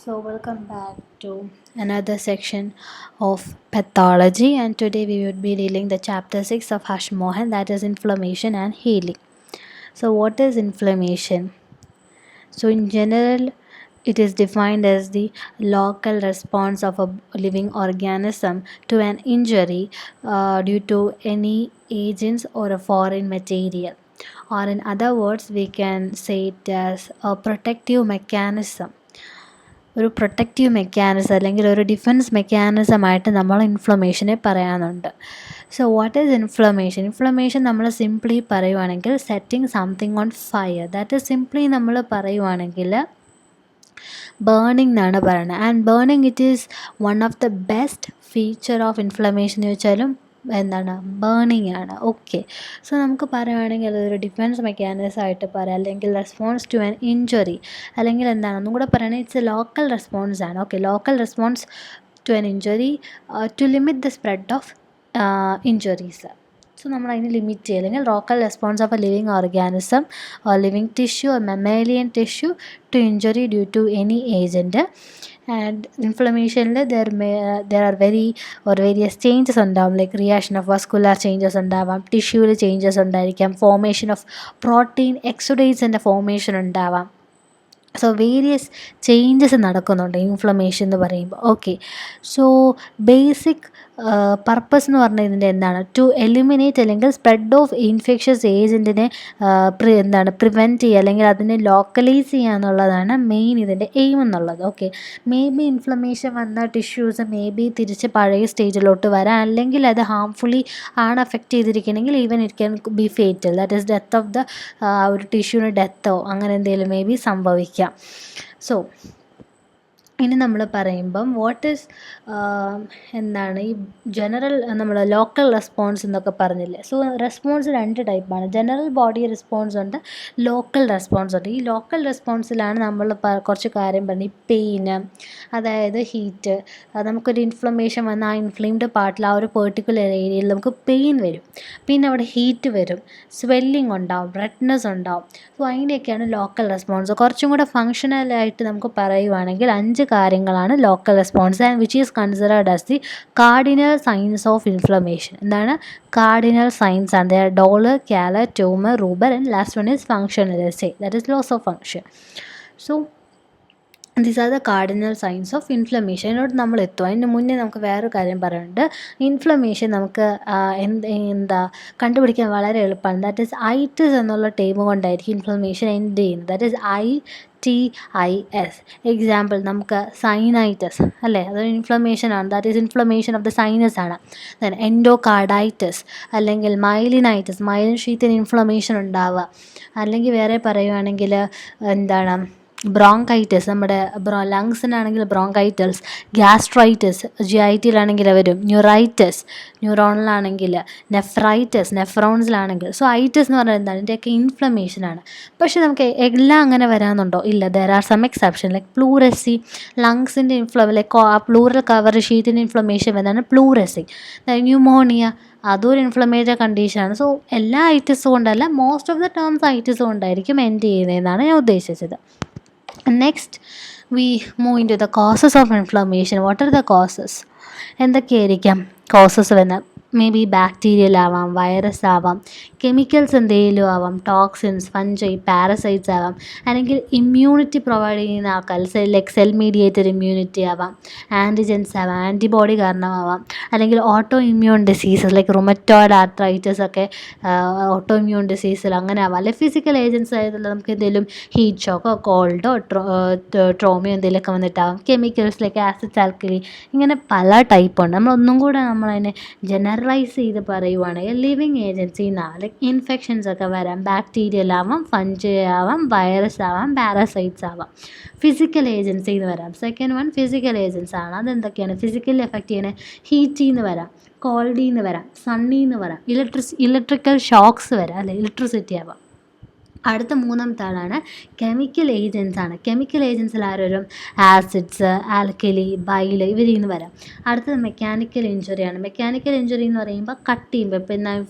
So, welcome back to another section of pathology, and today we would be dealing the chapter 6 of Hashimohan, that is inflammation and healing. So, what is inflammation? So, in general, it is defined as the local response of a living organism to an injury due to any agents or a foreign material. Or, in other words, we can say it as a protective mechanism. ഒരു protective mechanism അല്ലെങ്കിൽ ഒരു defence മെക്കാനിസമായിട്ട് നമ്മൾ ഇൻഫ്ലമേഷനെ പറയാനുണ്ട്. So what is inflammation? Inflammation നമ്മൾ simply പറയുവാണെങ്കിൽ setting something on fire. That is simply നമ്മൾ പറയുവാണെങ്കിൽ burning എന്നാണ് പറയുന്നത്. And burning it is one of the best feature of inflammation എന്ന് വെച്ചാലും എന്താണ്, ബേണിംഗ് ആണ്. ഓക്കെ, സോ നമുക്ക് പറയുകയാണെങ്കിൽ അതൊരു ഡിഫെൻസ് മെക്കാനിസം ആയിട്ട് പറയാം, അല്ലെങ്കിൽ റെസ്പോൺസ് ടു ആൻ ഇഞ്ചുറി, അല്ലെങ്കിൽ എന്താണ് ഒന്നും കൂടെ പറയുന്നത്, ഇറ്റ്സ് എ ലോക്കൽ റെസ്പോൺസ് ആണ്. Okay, local response to an injury to limit the spread of injuries. So നമ്മൾ അതിന് ലിമിറ്റ് ചെയ്യുക, അല്ലെങ്കിൽ local response of a living organism or living tissue or mammalian tissue to injury due to any agent. And ഇൻഫ്ലമേഷനിൽ there are various changes ഉണ്ടാവും, like reaction of vascular changes ഉണ്ടാവാം, ടിഷ്യൂവിൽ changes ഉണ്ടായിരിക്കാം, formation of protein എക്സുഡേറ്റ്സിൻ്റെ formation ഉണ്ടാവാം. So various changes നടക്കുന്നുണ്ട് inflammation എന്ന് പറയുമ്പോൾ. ഓക്കെ, സോ ബേസിക് പർപ്പസ് എന്ന് പറഞ്ഞാൽ ഇതിൻ്റെ എന്താണ്, ടു എലിമിനേറ്റ് അല്ലെങ്കിൽ സ്പ്രെഡ് ഓഫ് ഇൻഫെക്ഷ്യസ് ഏജൻറ്റിനെ പ്രിവെൻറ്റ് ചെയ്യുക, അല്ലെങ്കിൽ അതിനെ ലോക്കലൈസ് ചെയ്യുക എന്നുള്ളതാണ് മെയിൻ ഇതിൻ്റെ എയിം എന്നുള്ളത്. ഓക്കെ, മേ ബി ഇൻഫ്ലമേഷൻ വന്ന ടിഷ്യൂസ് മേ ബി തിരിച്ച് പഴയ സ്റ്റേജിലോട്ട് വരാം, അല്ലെങ്കിൽ അത് ഹാംഫുള്ളി ആണ് അഫക്റ്റ് ചെയ്തിരിക്കണമെങ്കിൽ even it can be fatal, that is death of the ഒരു ടിഷ്യൂവിന് ഡെത്തോ അങ്ങനെ എന്തെങ്കിലും മേ ബി സംഭവിക്കാം. സോ ഇനി നമ്മൾ പറയുമ്പം വാട്ട് ഈസ് എന്താണ് ഈ ജനറൽ നമ്മൾ ലോക്കൽ റെസ്പോൺസ് എന്നൊക്കെ പറഞ്ഞില്ലേ. സോ റെസ്പോൺസ് രണ്ട് ടൈപ്പാണ്, ജനറൽ ബോഡി റെസ്പോൺസ് ഉണ്ട്, ലോക്കൽ റെസ്പോൺസ് ഉണ്ട്. ഈ ലോക്കൽ റെസ്പോൺസിലാണ് നമ്മൾ കുറച്ച് കാര്യം പറഞ്ഞത്, ഈ പെയിന്, അതായത് ഹീറ്റ്, നമുക്കൊരു ഇൻഫ്ലമേഷൻ വന്ന ആ ഇൻഫ്ലെയിംഡ് പാർട്ടിൽ ആ ഒരു പെർട്ടിക്കുലർ ഏരിയയിൽ നമുക്ക് പെയിൻ വരും, പിന്നെ അവിടെ ഹീറ്റ് വരും, സ്വെല്ലിംഗ് ഉണ്ടാവും, റെഡ്നെസ് ഉണ്ടാവും. സോ അതിൻ്റെയൊക്കെയാണ് ലോക്കൽ റെസ്പോൺസ്. കുറച്ചും കൂടെ ഫങ്ഷണലായിട്ട് നമുക്ക് പറയുവാണെങ്കിൽ 5 കാര്യങ്ങളാണ് local response, and which is considered as the cardinal signs of inflammation. എന്താണ് കാർഡിനൽ സൈൻസ് ആണ്? They are dolor, calor, tumor, rubor, and last one is functional essay, that is loss of function. So these are the cardinal signs of inflammation. അതിനോട് നമ്മൾ എത്തും. അതിന് മുന്നേ നമുക്ക് വേറൊരു കാര്യം പറയാനുണ്ട്. ഇൻഫ്ലമേഷൻ നമുക്ക് കണ്ടുപിടിക്കാൻ വളരെ എളുപ്പമാണ്. ദാറ്റ് ഈസ് ഐറ്റിസ് എന്നുള്ള ടേം കൊണ്ടായിരിക്കും ഇൻഫ്ലമേഷൻ എൻഡ് ചെയ്യുന്നത്. That is ITIS. എക്സാമ്പിൾ നമുക്ക് സൈനൈറ്റിസ് അല്ലേ, അതൊരു ഇൻഫ്ലമേഷനാണ്. That is inflammation of the sinus ആണ്. ദെൻ എൻഡോകാർഡൈറ്റിസ് അല്ലെങ്കിൽ മൈലിനൈറ്റിസ്, മൈലിൻ ഷീത്തിന് ഇൻഫ്ലമേഷൻ ഉണ്ടാവുക. അല്ലെങ്കിൽ വേറെ പറയുകയാണെങ്കിൽ എന്താണ് ബ്രോങ്കൈറ്റിസ്, നമ്മുടെ ലങ്സിനാണെങ്കിൽ ബ്രോങ്കൈറ്റിസ്, ഗ്യാസ്ട്രൈറ്റിസ് GITയിലാണെങ്കിൽ വരും, ന്യൂറൈറ്റിസ് ന്യൂറോണിലാണെങ്കിൽ, നെഫ്രോൺസിലാണെങ്കിൽ. സോ ഐറ്റിസ് എന്ന് പറയുന്നത് എന്താണ്, ഇതിൻ്റെയൊക്കെ ഇൻഫ്ലമേഷനാണ്. പക്ഷേ നമുക്ക് എല്ലാം അങ്ങനെ വരാമെന്നുണ്ടോ? ഇല്ല, there are some exception. Like pleurisy, ലങ്സിൻ്റെ ലൈക്ക് ആ പ്ലൂറൽ കവർ ഷീറ്റിൻ്റെ ഇൻഫ്ലമേഷൻ വരുന്നതാണ് പ്ലൂറസി. ന്യൂമോണിയ, അതൊരു ഇൻഫ്ലമേറ്ററി കണ്ടീഷനാണ്. സോ എല്ലാ ഐറ്റിസും കൊണ്ടല്ല, most of the terms itis കൊണ്ടായിരിക്കും എൻഡ് ചെയ്യുന്നതെന്നാണ് ഞാൻ ഉദ്ദേശിച്ചത്. Next, we move into the causes of inflammation. What are the causes? എന്തൊക്കെയായിരിക്കാം കോസസ് വരുന്നത്? മേ ബി ബാക്ടീരിയൽ ആവാം, വൈറസ് ആവാം, കെമിക്കൽസ് എന്തെങ്കിലും ആവാം, ടോക്സിൻസ്, ഫഞ്ചൈ, പാരസൈറ്റ്സ് ആവാം, അല്ലെങ്കിൽ ഇമ്മ്യൂണിറ്റി പ്രൊവൈഡ് ചെയ്യുന്ന ആൾക്കാർ, ലൈക്ക് സെൽ മീഡിയേറ്റഡ് ഇമ്മ്യൂണിറ്റി ആവാം, ആൻറ്റിജൻസ് ആവാം, ആൻറ്റിബോഡി കാരണമാവാം, അല്ലെങ്കിൽ auto immune diseases like rheumatoid arthritis ഒക്കെ ഓട്ടോ ഇമ്മ്യൂൺ ഡിസീസിൽ അങ്ങനെ ആവാം. അല്ലെങ്കിൽ ഫിസിക്കൽ ഏജൻസ് ആയതുള്ള നമുക്ക് എന്തെങ്കിലും ഹീറ്റ് ഷോക്കോ കോൾഡോ ട്രോമയോ എന്തെങ്കിലുമൊക്കെ വന്നിട്ടാവാം. കെമിക്കൽസ് ലൈക്ക് ആസിഡ്, ആൽക്കലി, ഇങ്ങനെ പല ടൈപ്പുണ്ട്. നമ്മളൊന്നും കൂടെ നമ്മളതിനെ ജനറലൈസ് ചെയ്ത് പറയുവാണെങ്കിൽ ലിവിങ് ഏജൻസിൽ നിന്നാവാം, ലൈക്ക് ഇൻഫെക്ഷൻസ് ഒക്കെ വരാം, ബാക്ടീരിയൽ ആവാം, ഫഞ്ചൈ ആവാം, വൈറസ് ആവാം, പാരസൈറ്റ്സ് ആവാം. ഫിസിക്കൽ ഏജൻസിയിൽ നിന്ന് വരാം. സെക്കൻഡ് വൺ ഫിസിക്കൽ ഏജൻസ് ആണ്. അതെന്തൊക്കെയാണ്? ഫിസിക്കലി എഫക്റ്റ് ചെയ്യുന്നത് ഹീറ്റിൽ നിന്ന് വരാം, കോൾഡിൽ നിന്ന് വരാം, സണ്ണിൽ നിന്ന് വരാം, ഇലക്ട്രിക്കൽ ഷോക്സ് വരാം, അല്ലെ ഇലക്ട്രിസിറ്റി ആവാം. അടുത്ത മൂന്നാമത്തെ ആളാണ് കെമിക്കൽ ഏജൻസ് ആണ്. കെമിക്കൽ ഏജൻസിൽ ആരും ആസിഡ്സ്, ആൽക്കലി, ബൈല് ഇവരിൽ നിന്ന് വരാം. അടുത്തത് മെക്കാനിക്കൽ ഇഞ്ചുറിയാണ്. മെക്കാനിക്കൽ ഇഞ്ചുറി എന്ന് പറയുമ്പോൾ കട്ട് ചെയ്യുമ്പോൾ ഇപ്പം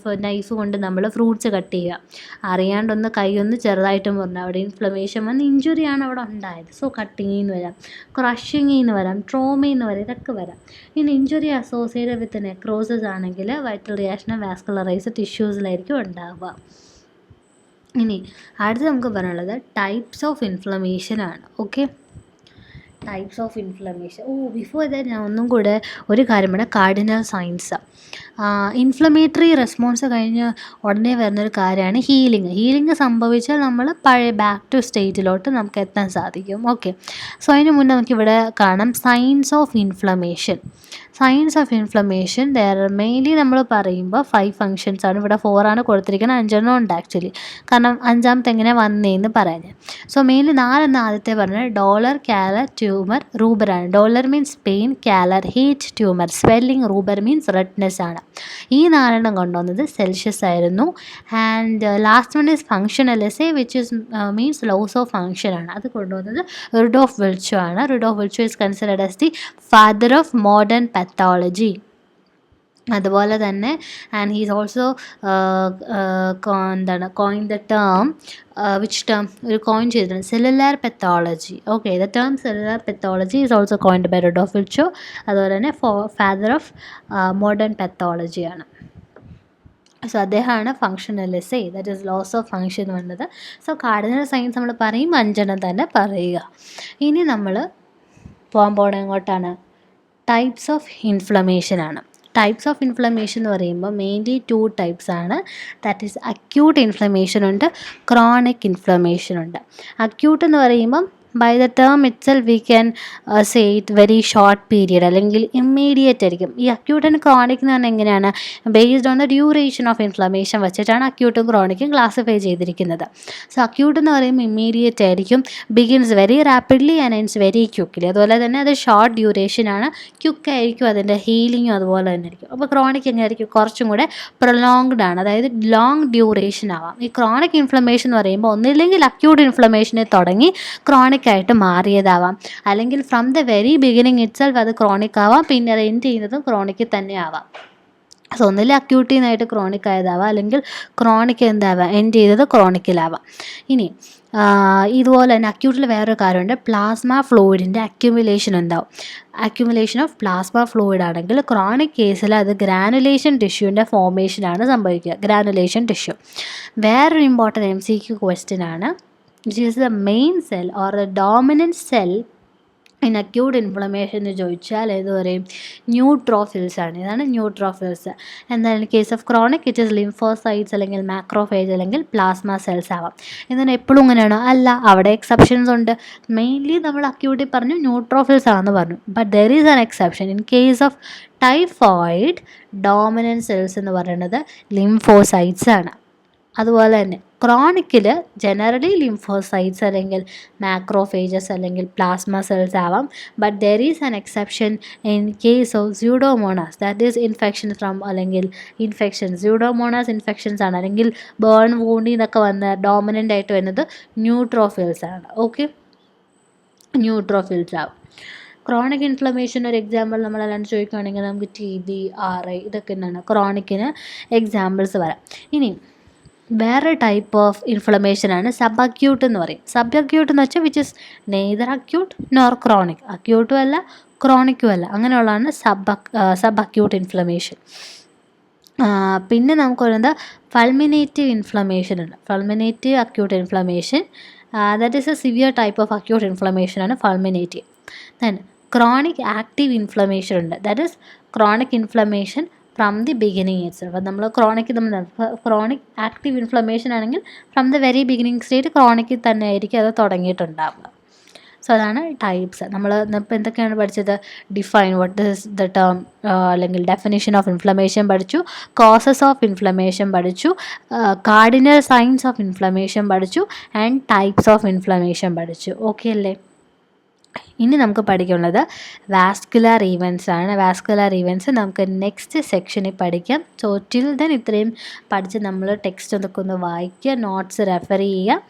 നൈഫ് കൊണ്ട് നമ്മൾ ഫ്രൂട്ട്സ് കട്ട് ചെയ്യുക, അറിയാണ്ടൊന്ന് കൈയൊന്ന് ചെറുതായിട്ട് മുറിഞ്ഞു, അവിടെ ഇൻഫ്ലമേഷൻ വന്ന് ഇഞ്ചുറിയാണ് അവിടെ ഉണ്ടായത്. സോ കട്ടിങ്ങിൽ നിന്ന് വരാം, ക്രഷിങ്ങിൽ നിന്ന് വരാം, ട്രോമയിൽ നിന്ന് വരാം, ഇതൊക്കെ വരാം. ഇനി ഇഞ്ചുറി അസോസിയേറ്റഡ് വിത്ത് നെക്രോസിസ് ആണെങ്കിൽ വൈറ്റൽ റിയാക്ഷനും വാസ്കുലറൈസ് ടിഷ്യൂസിലായിരിക്കും ഉണ്ടാവുക. ഇനി അടുത്ത് നമുക്ക് പറയാനുള്ളത് ടൈപ്സ് ഓഫ് ഇൻഫ്ലമേഷൻ ആണ്. Okay, types of inflammation. Before that ഞാൻ ഒന്നും കൂടെ ഒരു കാര്യം വേണം, കാർഡിനൽ സയൻസ്. ഇൻഫ്ലമേറ്ററി റെസ്പോൺസ് കഴിഞ്ഞ് ഉടനെ വരുന്നൊരു കാര്യമാണ് ഹീലിംഗ്. ഹീലിംഗ് സംഭവിച്ചാൽ നമ്മൾ പഴയ ബാക്ക് ടു സ്റ്റേറ്റിലോട്ട് നമുക്ക് എത്താൻ സാധിക്കും. ഓക്കെ, സോ അതിന് മുന്നേ നമുക്കിവിടെ കാണാം science of inflammation. Science of inflammation there mainly നമ്മൾ പറയുമ്പോൾ 5 ഫങ്ഷൻസ് ആണ്. ഇവിടെ 4 ആണ് കൊടുത്തിരിക്കുന്നത്, 5 ഉണ്ട് ആക്ച്വലി, കാരണം 5ാമത്തെ എങ്ങനെ വന്നേന്ന് പറയാൻ. സോ മെയിൻലി 4 ആദ്യത്തെ പറഞ്ഞാൽ ഡോളർ, കാലർ, ട്യൂമർ, റൂബറാണ്. Dolor means pain, calor heat, tumor swelling, rubor means redness ആണ്. ഈ 4 കൊണ്ടുവന്നത് സെൽഷ്യസ് ആയിരുന്നു. And last one is functional laesa which is means loss of function ആണ്. അത് കൊണ്ടുവന്നത് റുഡോൾഫ് വിർച്ചോ ആണ്. Rudolf Virchow is considered as the father of modern pathology. അതുപോലെ തന്നെ and he's also coin the term which term ഒരു coin ചെയ്തിട്ടുണ്ട്, cellular pathology. Okay, the term cellular pathology is also coined by Rudolf Virchow. അതുപോലെ തന്നെ father of modern പെത്തോളജിയാണ്. So അദ്ദേഹമാണ് functional essay, that is loss of function വന്നത്. So cardinal signs നമ്മൾ പറയും 5 തന്നെ പറയുക. ഇനി നമ്മൾ പോകാൻ എങ്ങോട്ടാണ്? ടൈപ്സ് ഓഫ് ഇൻഫ്ലമേഷൻ ആണ്. ടൈപ്സ് ഓഫ് ഇൻഫ്ലമേഷൻ എന്ന് പറയുമ്പോൾ മെയിൻലി 2 ടൈപ്സ് ആണ്. ദാറ്റ് ഈസ് അക്യൂട്ട് ഇൻഫ്ലമേഷൻ ഉണ്ട്, ക്രോണിക് ഇൻഫ്ലമേഷൻ ഉണ്ട്. അക്യൂട്ട് എന്ന് പറയുമ്പം by the term itself we can say it very short period അല്ലെങ്കിൽ ഇമ്മീഡിയറ്റ് ആയിരിക്കും. ഈ അക്യൂട്ട് ആൻഡ് ക്രോണിക് എന്ന് പറഞ്ഞാൽ എങ്ങനെയാണ്? Based on the duration of inflammation വെച്ചിട്ടാണ് അക്യൂട്ടും ക്രോണിക്കും ക്ലാസിഫൈ ചെയ്തിരിക്കുന്നത്. സോ അക്യൂട്ട് എന്ന് പറയുമ്പോൾ ഇമ്മീഡിയറ്റ് ആയിരിക്കും, begins very rapidly and ends very quickly. അതുപോലെ തന്നെ അത് ഷോർട്ട് ഡ്യൂറേഷൻ ആണ്, ക്വിക്ക് ആയിരിക്കും അതിൻ്റെ ഹീലിങ്ങും അതുപോലെ തന്നെ ആയിരിക്കും. അപ്പോൾ ക്രോണിക് എങ്ങനെയായിരിക്കും? കുറച്ചും കൂടെ പ്രൊലോങ്ഡ് ആണ്, അതായത് ലോങ് ഡ്യൂറേഷൻ ആവാം. ഈ ക്രോണിക് ഇൻഫ്ലമേഷൻ എന്ന് പറയുമ്പോൾ ഒന്നില്ലെങ്കിൽ അക്യൂട്ട് ഇൻഫ്ലമേഷനെ തുടങ്ങി ക്രോണിക് ആയിട്ട് മാറിയതാവാം, അല്ലെങ്കിൽ from the very beginning it self അത് ക്രോണിക് ആവാം, പിന്നെ അത് എൻഡ് ചെയ്യുന്നതും ക്രോണിക്കിൽ തന്നെ ആവാം. സോ ഒന്നിൽ അക്യൂട്ടിൽ നിന്നായിട്ട് ക്രോണിക് ആയതാവാം, അല്ലെങ്കിൽ ക്രോണിക് എന്താവാം എൻഡ് ചെയ്തത് ക്രോണിക്കിലാവാം. ഇനി ഇതുപോലെ തന്നെ അക്യൂട്ടിൽ വേറൊരു കാര്യമുണ്ട്, പ്ലാസ്മ ഫ്ലൂയിഡിൻ്റെ അക്യുമുലേഷൻ ഉണ്ടാവും. അക്യുമുലേഷൻ ഓഫ് പ്ലാസ്മ ഫ്ലൂയിഡ് ആണെങ്കിൽ ക്രോണിക് കേസിൽ അത് ഗ്രാനുലേഷൻ ടിഷ്യൂവിൻ്റെ ഫോർമേഷനാണ് സംഭവിക്കുക, ഗ്രാനുലേഷൻ ടിഷ്യൂ. വേറൊരു ഇമ്പോർട്ടൻറ്റ് MCQ ക്വസ്റ്റ്യൻ ആണ്, which is the main cell or the dominant cell in acute inflammation എന്ന് ചോദിച്ചാൽ ഏത് പറയും? ന്യൂട്രോഫിൽസ് ആണ്. ഇതാണ് ന്യൂട്രോഫിൽസ്. എന്നാൽ case of chronic it is lymphocytes അല്ലെങ്കിൽ മാക്രോഫേജ് അല്ലെങ്കിൽ പ്ലാസ്മ സെൽസ് ആവാം. എന്നാൽ എപ്പോഴും ഇങ്ങനെയാണോ? അല്ല, അവിടെ എക്സെപ്ഷൻസ് ഉണ്ട്. മെയിൻലി നമ്മൾ അക്യൂട്ടിൽ പറഞ്ഞു ന്യൂട്രോഫിൽസ് ആണെന്ന് പറഞ്ഞു, but there is an exception. In case of typhoid dominant cells എന്ന് പറയുന്നത് ലിംഫോസൈറ്റ്സ് ആണ്. അതുപോലെ തന്നെ ക്രോണിക്കിൽ ജനറലി ലിംഫോസൈറ്റ്സ് അല്ലെങ്കിൽ മാക്രോഫേജസ് അല്ലെങ്കിൽ പ്ലാസ്മ സെൽസ് ആവാം, but there is an exception in case of Pseudomonas, that is infection from അല്ലെങ്കിൽ ഇൻഫെക്ഷൻ സ്യൂഡോമോണാസ് ഇൻഫെക്ഷൻസ് ആണ്, അല്ലെങ്കിൽ ബേൺ വൂണ്ടിൽ നിന്നൊക്കെ വന്ന ഡോമിനൻ്റ് ആയിട്ട് വരുന്നത് ന്യൂട്രോഫിൽസ് ആണ്. ഓക്കെ, ന്യൂട്രോഫിൽസ് ആവും. ക്രോണിക് ഇൻഫ്ലമേഷൻ ഒരു എക്സാമ്പിൾ നമ്മളല്ലാണ്ട് ചോദിക്കുകയാണെങ്കിൽ നമുക്ക് TB, RI ഇതൊക്കെ എന്താണ് ക്രോണിക്കിന് എക്സാമ്പിൾസ് വരാം. ഇനി വേറെ ടൈപ്പ് ഓഫ് ഇൻഫ്ലമേഷനാണ് സബ് അക്യൂട്ട് എന്ന് പറയും. സബ് അക്യൂട്ട് എന്ന് വെച്ചാൽ which is neither acute nor chronic, അക്യൂട്ടും അല്ല ക്രോണിക്കും അല്ല, അങ്ങനെയുള്ളതാണ് സബ് അക്യൂട്ട് ഇൻഫ്ലമേഷൻ. പിന്നെ നമുക്ക് പറയുന്നത് ഫൾമിനേറ്റീവ് ഇൻഫ്ലമേഷൻ ഉണ്ട്. Fulminative acute inflammation that is a severe type of acute inflammation ആണ് fulminative. Then chronic active inflammation ഉണ്ട്, that is chronic inflammation from the beginning itself. അപ്പോൾ നമ്മൾ ക്രോണിക് ആക്റ്റീവ് ഇൻഫ്ലമേഷൻ ആണെങ്കിൽ from the very beginning state ക്രോണിക്കിൽ തന്നെ ആയിരിക്കും അത് തുടങ്ങിയിട്ടുണ്ടാവുക. So അതാണ് ടൈപ്സ്. നമ്മൾ ഇപ്പോൾ എന്തൊക്കെയാണ് പഠിച്ചത്? Define what is the term അല്ലെങ്കിൽ ഡെഫിനിഷൻ ഓഫ് ഇൻഫ്ലമേഷൻ പഠിച്ചു, കോസസ് ഓഫ് ഇൻഫ്ലമേഷൻ പഠിച്ചു, കാർഡിനൽ സൈൻസ് ഓഫ് ഇൻഫ്ലമേഷൻ പഠിച്ചു, ആൻഡ് ടൈപ്സ് ഓഫ് ഇൻഫ്ലമേഷൻ പഠിച്ചു. ഓക്കെ അല്ലേ? ഇനി നമുക്ക് പഠിക്കാനുള്ളത് വാസ്കുലർ ഈവൻസ് ആണ്. വാസ്കുലർ ഈവൻസ് നമുക്ക് നെക്സ്റ്റ് സെക്ഷനിൽ പഠിക്കാം. സോ ടിൽ ദെൻ ഇത്രയും പഠിച്ച് നമ്മൾ ടെക്സ്റ്റ് ഒന്ന് വായിക്കുക, നോട്ട്സ് റെഫർ ചെയ്യുക,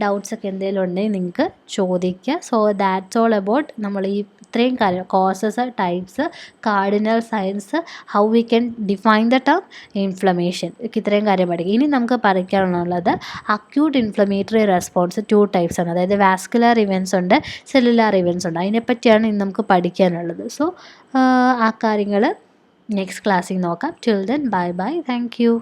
ഡൗട്ട്സ് ഒക്കെ എന്തെങ്കിലും ഉണ്ടെങ്കിൽ നിങ്ങൾക്ക് ചോദിക്കുക. സോ ദാറ്റ്സ് ഓൾ അബൌട്ട് നമ്മൾ ഈ ഇത്രയും കാര്യം causes, types, cardinal science, how we can define the term inflammation, ഇത്രയും കാര്യം പഠിക്കുക. ഇനി നമുക്ക് പഠിക്കാനുള്ളത് അക്യൂട്ട് ഇൻഫ്ലമേറ്ററി റെസ്പോൺസ് 2 ടൈപ്സ് ആണ്. അതായത് വാസ്കുലർ ഇവൻസ് ഉണ്ട്, സെല്ലുലാർ ഇവൻസ് ഉണ്ട്. അതിനെപ്പറ്റിയാണ് ഇന്ന് നമുക്ക് പഠിക്കാനുള്ളത്. സോ ആ കാര്യങ്ങൾ നെക്സ്റ്റ് ക്ലാസ്സിൽ നോക്കാം. Till then bye bye, thank you.